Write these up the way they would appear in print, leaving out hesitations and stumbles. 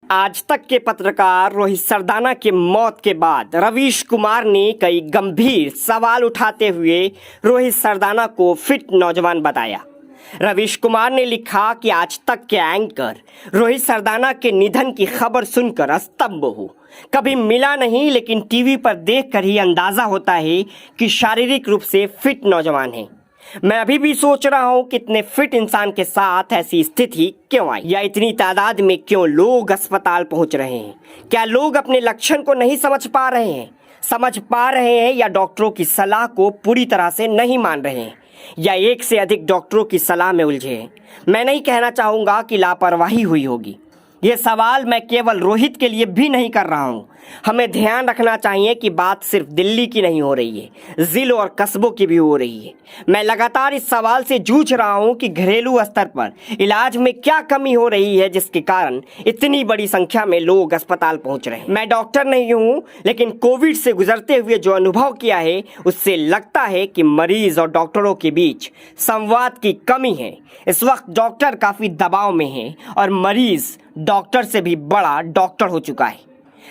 आज तक के पत्रकार रोहित सरदाना के मौत के बाद रवीश कुमार ने कई गंभीर सवाल उठाते हुए रोहित सरदाना को फिट नौजवान बताया। रवीश कुमार ने लिखा कि आज तक के एंकर रोहित सरदाना के निधन की खबर सुनकर स्तंभ हो, कभी मिला नहीं, लेकिन टीवी पर देखकर ही अंदाजा होता है कि शारीरिक रूप से फिट नौजवान है। मैं अभी भी सोच रहा हूँ कि इतने फिट इंसान के साथ ऐसी स्थिति क्यों आई, या इतनी तादाद में क्यों लोग अस्पताल पहुँच रहे हैं। क्या लोग अपने लक्षण को नहीं समझ पा रहे हैं या डॉक्टरों की सलाह को पूरी तरह से नहीं मान रहे हैं, या एक से अधिक डॉक्टरों की सलाह में उलझे हैं। मैं नहीं कहना चाहूँगा कि लापरवाही हुई होगी। ये सवाल मैं केवल रोहित के लिए भी नहीं कर रहा हूँ। हमें ध्यान रखना चाहिए कि बात सिर्फ दिल्ली की नहीं हो रही है, जिलों और कस्बों की भी हो रही है। मैं लगातार इस सवाल से जूझ रहा हूँ कि घरेलू स्तर पर इलाज में क्या कमी हो रही है, जिसके कारण इतनी बड़ी संख्या में लोग अस्पताल पहुँच रहे हैं। मैं डॉक्टर नहीं हूँ, लेकिन कोविड से गुजरते हुए जो अनुभव किया है उससे लगता है कि मरीज और डॉक्टरों के बीच संवाद की कमी है। इस वक्त डॉक्टर काफ़ी दबाव में है और मरीज डॉक्टर से भी बड़ा डॉक्टर हो चुका है।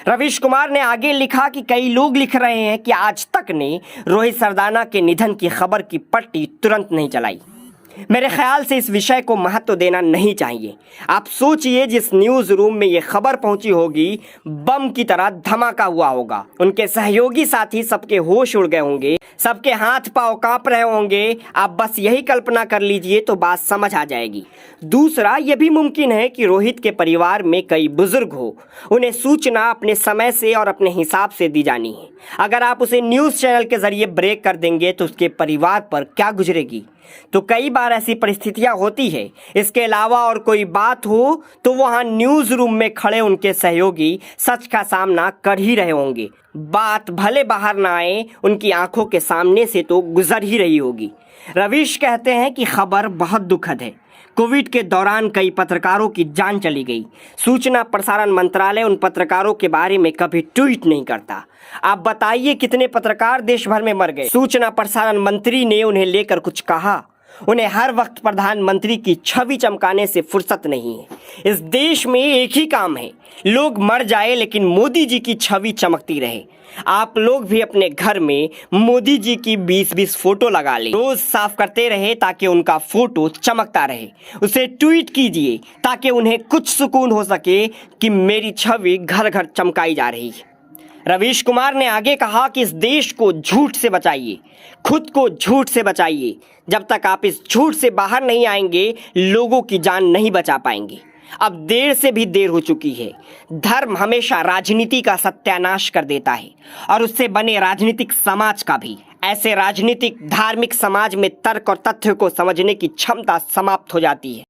रवीश कुमार ने आगे लिखा कि कई लोग लिख रहे हैं कि आज तक ने रोहित सरदाना के निधन की खबर की पट्टी तुरंत नहीं चलाई। मेरे ख्याल से इस विषय को महत्व देना नहीं चाहिए। आप सोचिए, जिस न्यूज़ रूम में ये खबर पहुंची होगी, बम की तरह धमाका हुआ होगा। उनके सहयोगी साथी सबके होश उड़ गए होंगे, सबके हाथ पांव कांप रहे होंगे। आप बस यही कल्पना कर लीजिए तो बात समझ आ जाएगी। दूसरा, यह भी मुमकिन है कि रोहित के परिवार में कई बुजुर्ग हो, उन्हें सूचना अपने समय से और अपने हिसाब से दी जानी है। अगर आप उसे न्यूज़ चैनल के जरिए ब्रेक कर देंगे तो उसके परिवार पर क्या गुजरेगी। तो कई बार ऐसी परिस्थितियां होती है। इसके अलावा और कोई बात हो तो वहां न्यूज़ रूम में खड़े उनके सहयोगी सच का सामना कर ही रहे होंगे। बात भले बाहर ना आए, उनकी आंखों के सामने से तो गुजर ही रही होगी। रवीश कहते हैं कि खबर बहुत दुखद है। कोविड के दौरान कई पत्रकारों की जान चली गई। सूचना प्रसारण मंत्रालय उन पत्रकारों के बारे में कभी ट्वीट नहीं करता। आप बताइए कितने पत्रकार देश भर में मर गए। सूचना प्रसारण मंत्री ने उन्हें लेकर कुछ कहा? उन्हें हर वक्त प्रधानमंत्री की छवि चमकाने से फुर्सत नहीं है। इस देश में एक ही काम है, लोग मर जाए लेकिन मोदी जी की छवि चमकती रहे। आप लोग भी अपने घर में मोदी जी की 20-20 फोटो लगा लें, रोज साफ करते रहे ताकि उनका फोटो चमकता रहे। उसे ट्वीट कीजिए ताकि उन्हें कुछ सुकून हो सके कि मेरी छवि घर घर चमकाई जा रही है। रवीश कुमार ने आगे कहा कि इस देश को झूठ से बचाइए, खुद को झूठ से बचाइए। जब तक आप इस झूठ से बाहर नहीं आएंगे, लोगों की जान नहीं बचा पाएंगे। अब देर से भी देर हो चुकी है। धर्म हमेशा राजनीति का सत्यानाश कर देता है और उससे बने राजनीतिक समाज का भी। ऐसे राजनीतिक धार्मिक समाज में तर्क और तथ्य को समझने की क्षमता समाप्त हो जाती है।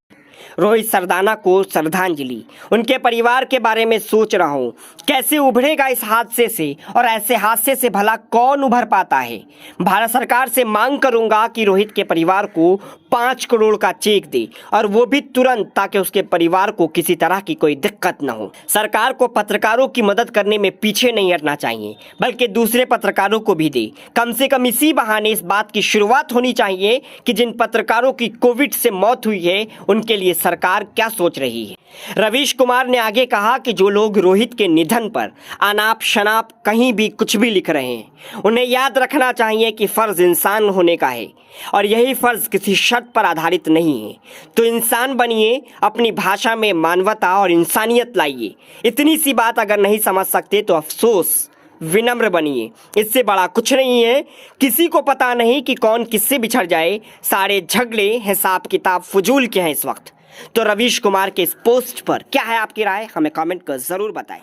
रोहित सरदाना को श्रद्धांजलि। उनके परिवार के बारे में सोच रहा हूँ, कैसे उभरेगा इस हादसे से, और ऐसे हादसे से भला कौन उभर पाता है। भारत सरकार से मांग करूंगा कि रोहित के परिवार को 5 करोड़ का चेक दे, और वो भी तुरंत, ताकि उसके परिवार को किसी तरह की कोई दिक्कत न हो। सरकार को पत्रकारों की मदद करने में पीछे नहीं हटना चाहिए, बल्कि दूसरे पत्रकारों को भी दे। कम से कम इसी बहाने इस बात की शुरुआत होनी चाहिए कि जिन पत्रकारों की कोविड से मौत हुई है उनके लिए सरकार क्या सोच रही है। रवीश कुमार ने आगे कहा कि जो लोग रोहित के निधन पर अनाप शनाप कहीं भी कुछ भी लिख रहे हैं, उन्हें याद रखना चाहिए कि फर्ज इंसान होने का है, और यही फर्ज किसी शर्त पर आधारित नहीं है। तो इंसान बनिए, अपनी भाषा में मानवता और इंसानियत लाइए। इतनी सी बात अगर नहीं समझ सकते तो अफसोस, विनम्र बनिए। इससे बड़ा कुछ नहीं है। किसी को पता नहीं कि कौन किससे बिछड़ जाए। सारे झगड़े, हिसाब किताब फजूल के हैं इस वक्त। तो रवीश कुमार के इस पोस्ट पर क्या है आपकी राय, हमें कमेंट कर ज़रूर बताएं।